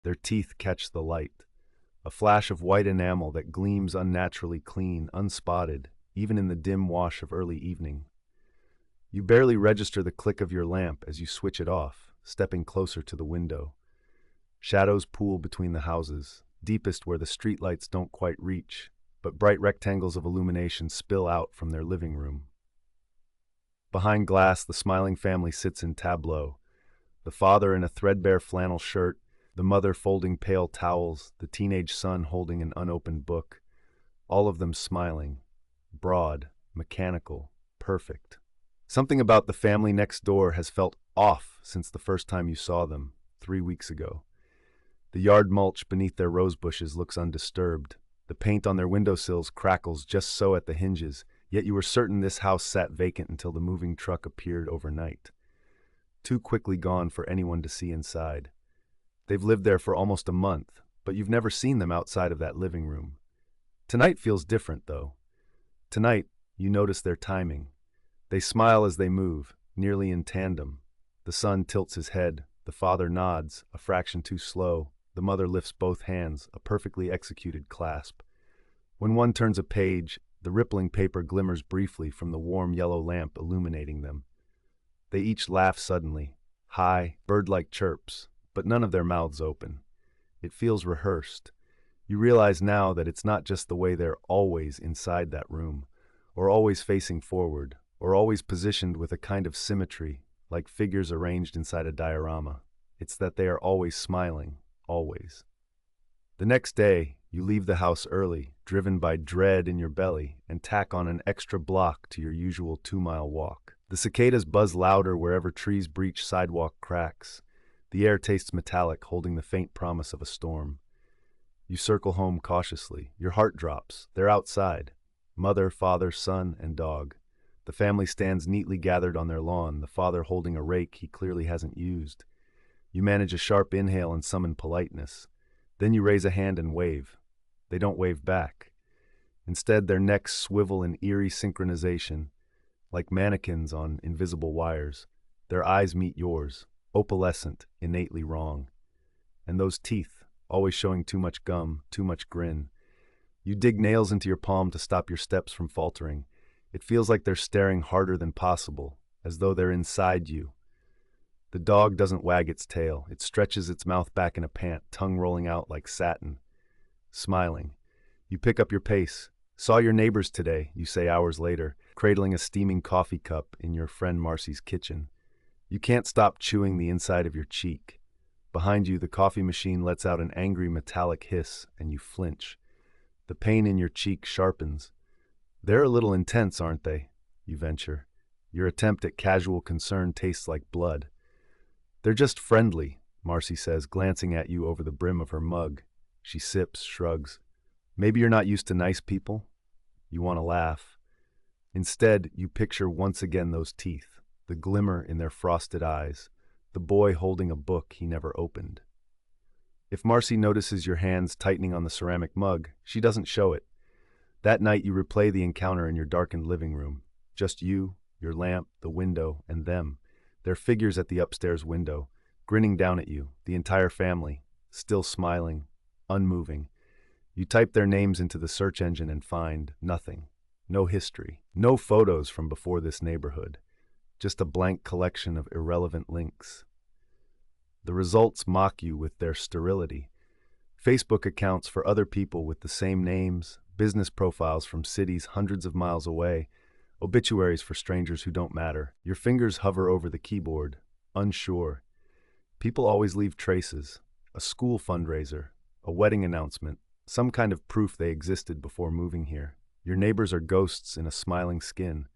Their teeth catch the light, a flash of white enamel that gleams unnaturally clean, unspotted, even in the dim wash of early evening. You barely register the click of your lamp as you switch it off, stepping closer to the window. Shadows pool between the houses, deepest where the streetlights don't quite reach, but bright rectangles of illumination spill out from their living room. Behind glass, the smiling family sits in tableau. The father in a threadbare flannel shirt, the mother folding pale towels, the teenage son holding an unopened book, all of them smiling, broad, mechanical, perfect. Something about the family next door has felt off since the first time you saw them, 3 weeks ago. The yard mulch beneath their rose bushes looks undisturbed. The paint on their windowsills crackles just so at the hinges, yet you were certain this house sat vacant until the moving truck appeared overnight. Too quickly gone for anyone to see inside. They've lived there for almost a month, but you've never seen them outside of that living room. Tonight feels different, though. Tonight, you notice their timing. They smile as they move, nearly in tandem. The son tilts his head, the father nods, a fraction too slow. The mother lifts both hands, a perfectly executed clasp. When one turns a page, the rippling paper glimmers briefly from the warm yellow lamp illuminating them. They each laugh suddenly, high, bird-like chirps, but none of their mouths open. It feels rehearsed. You realize now that it's not just the way they're always inside that room, or always facing forward, or always positioned with a kind of symmetry, like figures arranged inside a diorama. It's that they are always smiling, always. The next day, you leave the house early, driven by dread in your belly, and tack on an extra block to your usual 2-mile walk. The cicadas buzz louder wherever trees breach sidewalk cracks. The air tastes metallic, holding the faint promise of a storm. You circle home cautiously. Your heart drops. They're outside. Mother, father, son, and dog. The family stands neatly gathered on their lawn, the father holding a rake he clearly hasn't used. You manage a sharp inhale and summon politeness. Then you raise a hand and wave. They don't wave back. Instead, their necks swivel in eerie synchronization, like mannequins on invisible wires. Their eyes meet yours, opalescent, innately wrong. And those teeth, always showing too much gum, too much grin. You dig nails into your palm to stop your steps from faltering. It feels like they're staring harder than possible, as though they're inside you. The dog doesn't wag its tail. It stretches its mouth back in a pant, tongue rolling out like satin. Smiling. You pick up your pace. Saw your neighbors today, you say hours later, cradling a steaming coffee cup in your friend Marcy's kitchen. You can't stop chewing the inside of your cheek. Behind you, the coffee machine lets out an angry metallic hiss, and you flinch. The pain in your cheek sharpens. They're a little intense, aren't they? You venture. Your attempt at casual concern tastes like blood. They're just friendly, Marcy says, glancing at you over the brim of her mug. She sips, shrugs. Maybe you're not used to nice people? You want to laugh. Instead, you picture once again those teeth, the glimmer in their frosted eyes, the boy holding a book he never opened. If Marcy notices your hands tightening on the ceramic mug, she doesn't show it. That night you replay the encounter in your darkened living room. Just you, your lamp, the window, and them. Their figures at the upstairs window, grinning down at you, the entire family, still smiling, unmoving. You type their names into the search engine and find nothing. No history. No photos from before this neighborhood. Just a blank collection of irrelevant links. The results mock you with their sterility. Facebook accounts for other people with the same names, business profiles from cities hundreds of miles away, obituaries for strangers who don't matter. Your fingers hover over the keyboard, unsure. People always leave traces. A school fundraiser, a wedding announcement, some kind of proof they existed before moving here. Your neighbors are ghosts in a smiling skin.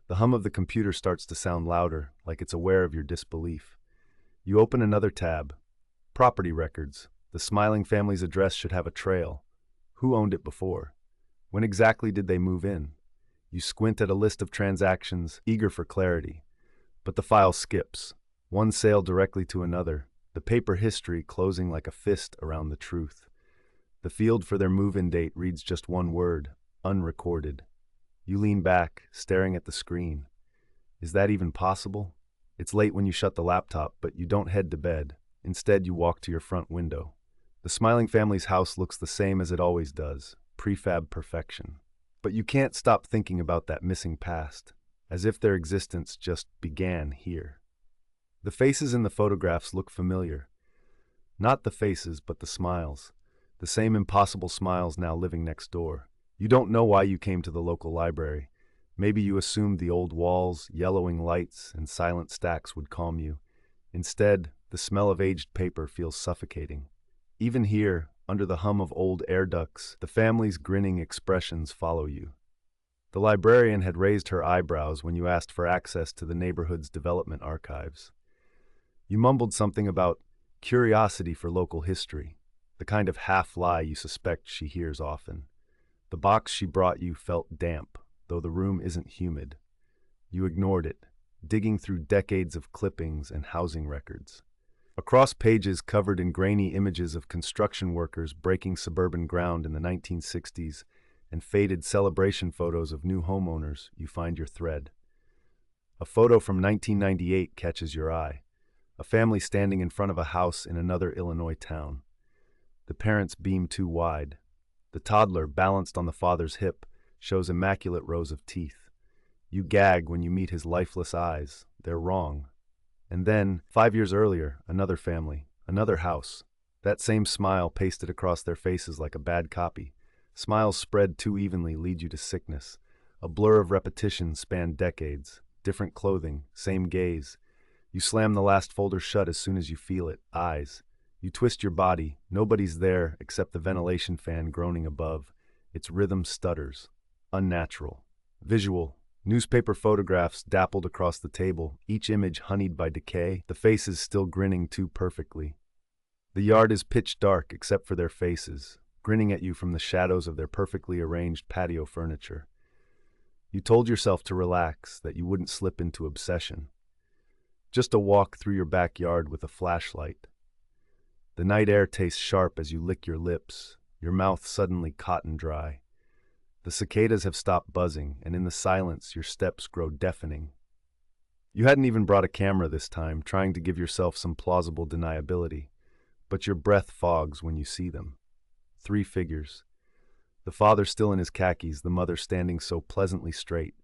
The hum of the computer starts to sound louder, like it's aware of your disbelief. You open another tab. Property records. The smiling family's address should have a trail. Who owned it before? When exactly did they move in? You squint at a list of transactions, eager for clarity. But the file skips. One sale directly to another, the paper history closing like a fist around the truth. The field for their move-in date reads just one word, unrecorded. You lean back, staring at the screen. Is that even possible? It's late when you shut the laptop, but you don't head to bed. Instead, you walk to your front window. The smiling family's house looks the same as it always does, prefab perfection. But you can't stop thinking about that missing past, as if their existence just began here. The faces in the photographs look familiar. Not the faces, but the smiles. The same impossible smiles now living next door. You don't know why you came to the local library. Maybe you assumed the old walls, yellowing lights, and silent stacks would calm you. Instead, the smell of aged paper feels suffocating. Even here, under the hum of old air ducts, the family's grinning expressions follow you. The librarian had raised her eyebrows when you asked for access to the neighborhood's development archives. You mumbled something about curiosity for local history, the kind of half-lie you suspect she hears often. The box she brought you felt damp, though the room isn't humid. You ignored it, digging through decades of clippings and housing records. Across pages covered in grainy images of construction workers breaking suburban ground in the 1960s and faded celebration photos of new homeowners, you find your thread. A photo from 1998 catches your eye. A family standing in front of a house in another Illinois town. The parents beam too wide. The toddler, balanced on the father's hip, shows immaculate rows of teeth. You gag when you meet his lifeless eyes. They're wrong. And then, 5 years earlier, another family, another house. That same smile pasted across their faces like a bad copy. Smiles spread too evenly lead you to sickness. A blur of repetition spanned decades. Different clothing, same gaze. You slam the last folder shut as soon as you feel it. Eyes. You twist your body. Nobody's there except the ventilation fan groaning above. Its rhythm stutters. Unnatural. Visual. Newspaper photographs dappled across the table, each image honeyed by decay, the faces still grinning too perfectly. The yard is pitch dark except for their faces, grinning at you from the shadows of their perfectly arranged patio furniture. You told yourself to relax, that you wouldn't slip into obsession. Just a walk through your backyard with a flashlight. The night air tastes sharp as you lick your lips, your mouth suddenly cotton dry. The cicadas have stopped buzzing, and in the silence your steps grow deafening. You hadn't even brought a camera this time, trying to give yourself some plausible deniability, but your breath fogs when you see them. 3 figures. The father still in his khakis, the mother standing so pleasantly straight,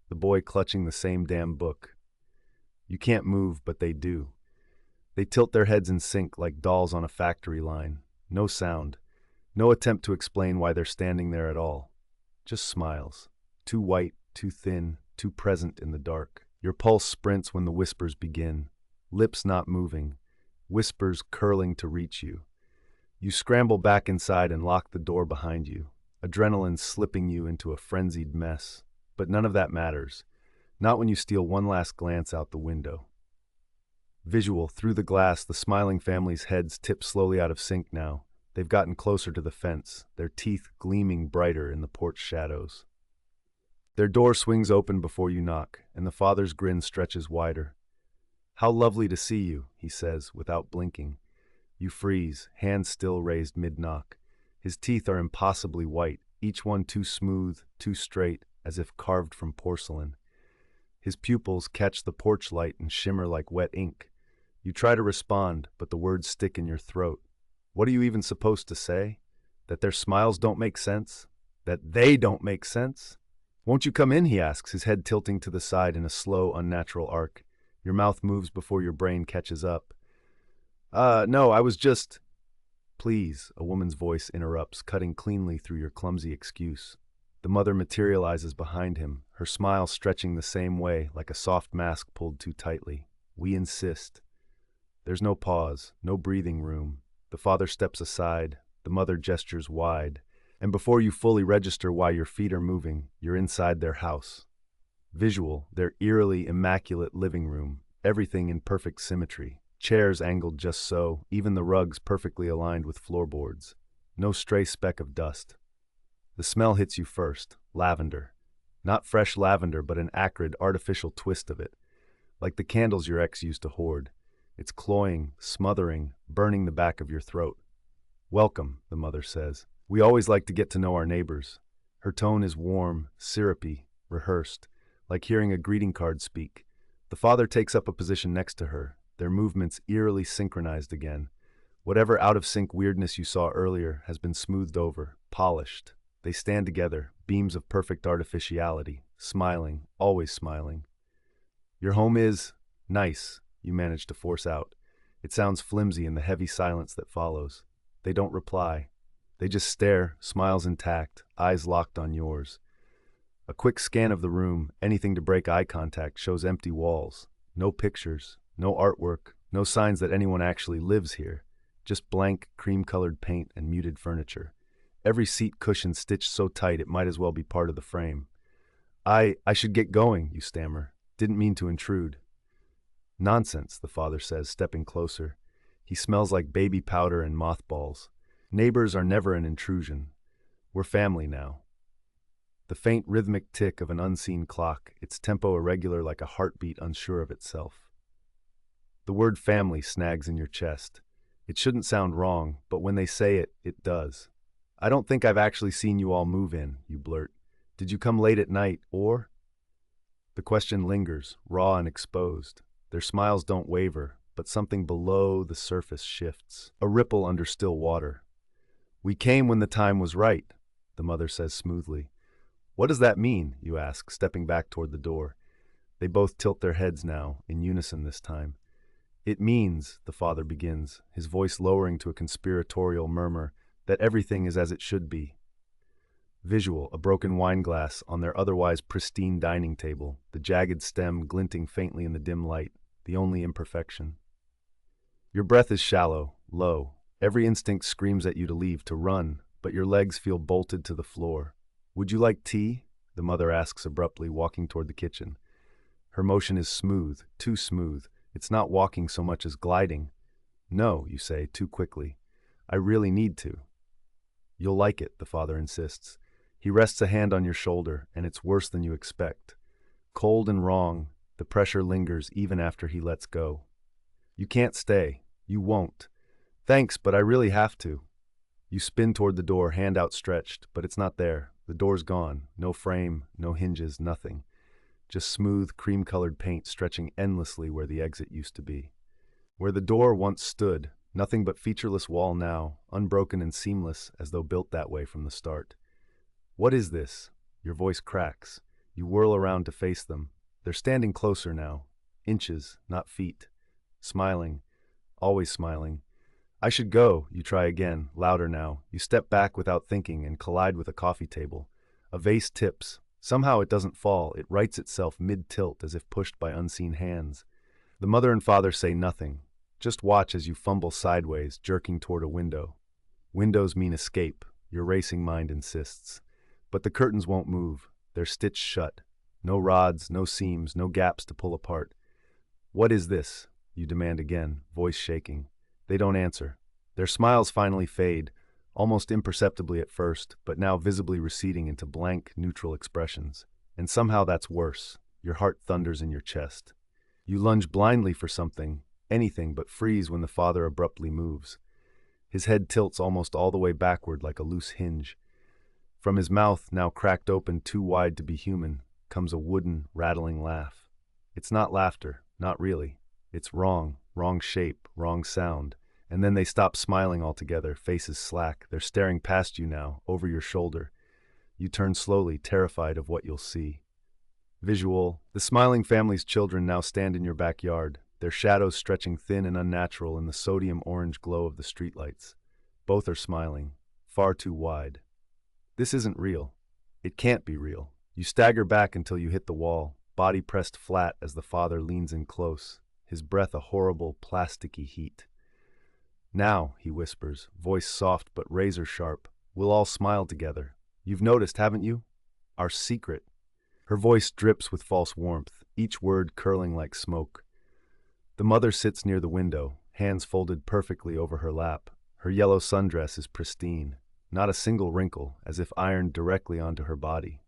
the boy clutching the same damn book. You can't move, but they do. They tilt their heads in sync like dolls on a factory line. No sound. No attempt to explain why they're standing there at all. Just smiles. Too white, too thin, too present in the dark. Your pulse sprints when the whispers begin. Lips not moving. Whispers curling to reach you. You scramble back inside and lock the door behind you. Adrenaline slipping you into a frenzied mess. But none of that matters. Not when you steal one last glance out the window. Visual. Through the glass, the smiling family's heads tip slowly out of sync now. They've gotten closer to the fence, their teeth gleaming brighter in the porch shadows. Their door swings open before you knock, and the father's grin stretches wider. "How lovely to see you," he says, without blinking. You freeze, hands still raised mid-knock. His teeth are impossibly white, each one too smooth, too straight, as if carved from porcelain. His pupils catch the porch light and shimmer like wet ink. You try to respond, but the words stick in your throat. What are you even supposed to say? That their smiles don't make sense? That they don't make sense? "Won't you come in?" he asks, his head tilting to the side in a slow, unnatural arc. Your mouth moves before your brain catches up. No, I was just—" "Please," a woman's voice interrupts, cutting cleanly through your clumsy excuse. The mother materializes behind him, her smile stretching the same way, like a soft mask pulled too tightly. "We insist." There's no pause, no breathing room. The father steps aside, the mother gestures wide, and before you fully register why your feet are moving, you're inside their house. Visual, their eerily immaculate living room, everything in perfect symmetry. Chairs angled just so, even the rugs perfectly aligned with floorboards. No stray speck of dust. The smell hits you first, lavender. Not fresh lavender, but an acrid, artificial twist of it, like the candles your ex used to hoard. It's cloying, smothering, burning the back of your throat. "Welcome," the mother says. "We always like to get to know our neighbors." Her tone is warm, syrupy, rehearsed, like hearing a greeting card speak. The father takes up a position next to her, their movements eerily synchronized again. Whatever out-of-sync weirdness you saw earlier has been smoothed over, polished. They stand together, beams of perfect artificiality, smiling, always smiling. Your home is nice, you manage to force out. It sounds flimsy in the heavy silence that follows. They don't reply. They just stare, smiles intact, eyes locked on yours. A quick scan of the room, anything to break eye contact, shows empty walls. No pictures, no artwork, no signs that anyone actually lives here. Just blank, cream-colored paint and muted furniture. Every seat cushion stitched so tight it might as well be part of the frame. I should get going, you stammer. Didn't mean to intrude. Nonsense, the father says, stepping closer. He smells like baby powder and mothballs. Neighbors are never an intrusion. We're family now. The faint rhythmic tick of an unseen clock, its tempo irregular like a heartbeat unsure of itself. The word family snags in your chest. It shouldn't sound wrong, but when they say it, it does. I don't think I've actually seen you all move in, you blurt. Did you come late at night, or? The question lingers, raw and exposed. Their smiles don't waver, but something below the surface shifts. A ripple under still water. We came when the time was right, the mother says smoothly. What does that mean, you ask, stepping back toward the door. They both tilt their heads now, in unison this time. It means, the father begins, his voice lowering to a conspiratorial murmur, that everything is as it should be. Visual, a broken wine glass on their otherwise pristine dining table, the jagged stem glinting faintly in the dim light, the only imperfection. Your breath is shallow, low. Every instinct screams at you to leave, to run, but your legs feel bolted to the floor. Would you like tea? The mother asks abruptly, walking toward the kitchen. Her motion is smooth, too smooth. It's not walking so much as gliding. No, you say, too quickly. I really need to. You'll like it, the father insists. He rests a hand on your shoulder, and it's worse than you expect. Cold and wrong, the pressure lingers even after he lets go. You can't stay. You won't. Thanks, but I really have to. You spin toward the door, hand outstretched, but it's not there. The door's gone. No frame, no hinges, nothing. Just smooth, cream-colored paint stretching endlessly where the exit used to be. Where the door once stood, nothing but featureless wall now, unbroken and seamless as though built that way from the start. What is this? Your voice cracks. You whirl around to face them. They're standing closer now. Inches, not feet. Smiling. Always smiling. I should go, you try again, louder now. You step back without thinking and collide with a coffee table. A vase tips. Somehow it doesn't fall. It rights itself mid-tilt as if pushed by unseen hands. The mother and father say nothing. Just watch as you fumble sideways, jerking toward a window. Windows mean escape, your racing mind insists. But the curtains won't move. They're stitched shut. No rods, no seams, no gaps to pull apart. What is this? You demand again, voice shaking. They don't answer. Their smiles finally fade, almost imperceptibly at first, but now visibly receding into blank, neutral expressions. And somehow that's worse. Your heart thunders in your chest. You lunge blindly for something, anything, but freeze when the father abruptly moves. His head tilts almost all the way backward like a loose hinge. From his mouth, now cracked open too wide to be human, comes a wooden, rattling laugh. It's not laughter, not really. It's wrong shape, wrong sound. And then they stop smiling altogether, faces slack. They're staring past you now, over your shoulder. You turn slowly, terrified of what you'll see. Visual. The smiling family's children now stand in your backyard, their shadows stretching thin and unnatural in the sodium orange glow of the streetlights. Both are smiling, far too wide. This isn't real. It can't be real. You stagger back until you hit the wall, body pressed flat as the father leans in close, his breath a horrible, plasticky heat. Now, he whispers, voice soft but razor sharp, we'll all smile together. You've noticed, haven't you? Our secret. Her voice drips with false warmth, each word curling like smoke. The mother sits near the window, hands folded perfectly over her lap. Her yellow sundress is pristine, not a single wrinkle, as if ironed directly onto her body.